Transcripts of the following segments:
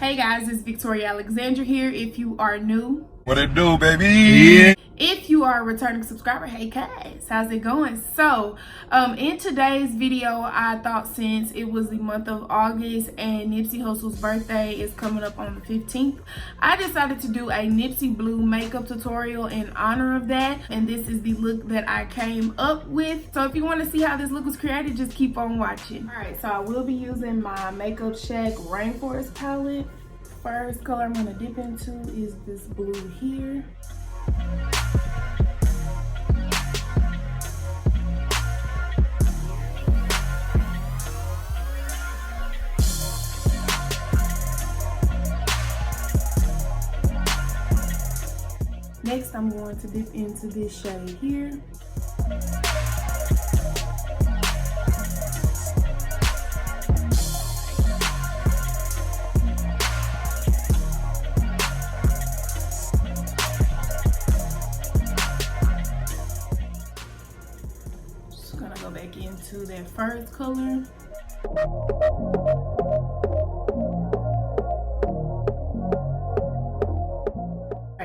Hey guys, it's Victoria Alexandra here. If you are new, what it do, baby? Yeah. If you are a returning subscriber, hey guys, how's it going? So in today's video, I thought since it was the month of August and Nipsey Hussle's birthday is coming up on the 15th, I decided to do a Nipsey Blue makeup tutorial in honor of that, and this is the look that I came up with. So if you want to see how this look was created, just keep on watching. All right, so I will be using my Makeup Shack Rainforest palette. First color I'm going to dip into is this blue here. Next, I'm going to dip into this shade here. Just gonna go back into that first color.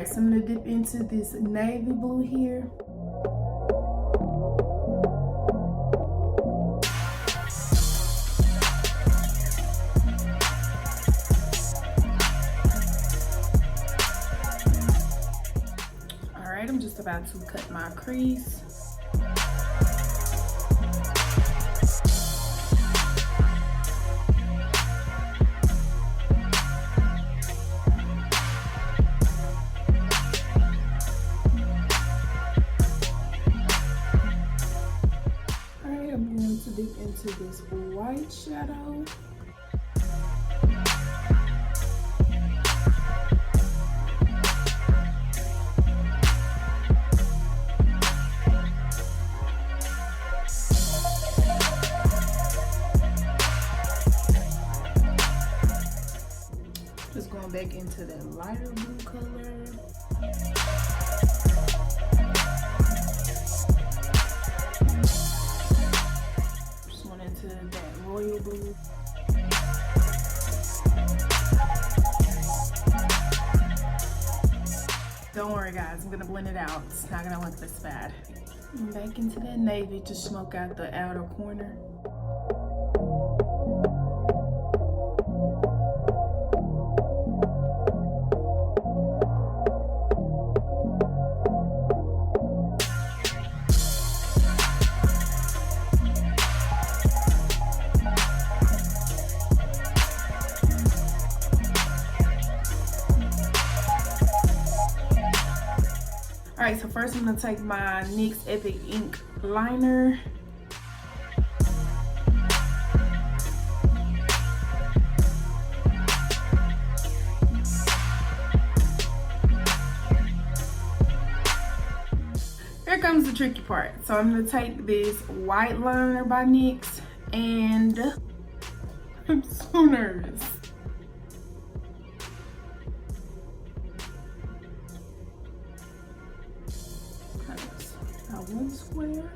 So I'm gonna dip into this navy blue here. All right, I'm just about to cut my crease. To dip into this white shadow. Just going back into that lighter blue color. That royal blue. Don't worry guys, I'm gonna blend it out. It's not gonna look this bad. Back into that navy to smoke out the outer corner. All right, so first I'm gonna take my NYX Epic Ink liner. Here comes the tricky part. So I'm gonna take this white liner by NYX, and I'm so nervous. One square.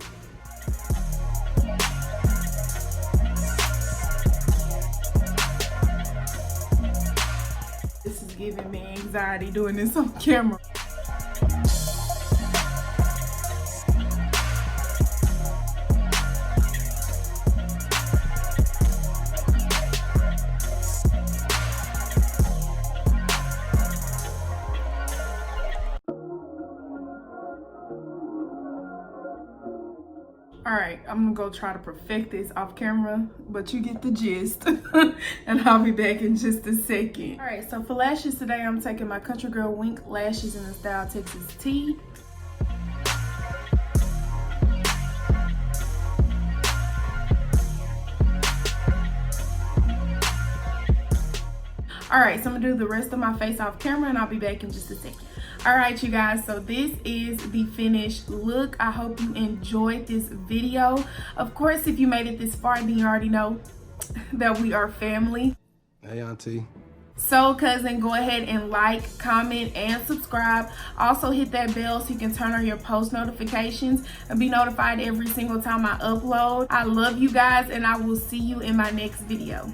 This is giving me anxiety doing this on camera. All right, I'm gonna go try to perfect this off camera, but you get the gist. And I'll be back in just a second. All right, so for lashes today, I'm taking my Country Girl Wink lashes in the style Texas Tea. All right, so I'm gonna do the rest of my face off camera and I'll be back in just a second. All right, you guys, so this is the finished look. I hope you enjoyed this video. Of course, if you made it this far, then you already know that we are family. Hey, auntie. So cousin, go ahead and like, comment, and subscribe. Also hit that bell so you can turn on your post notifications and be notified every single time I upload. I love you guys, and I will see you in my next video.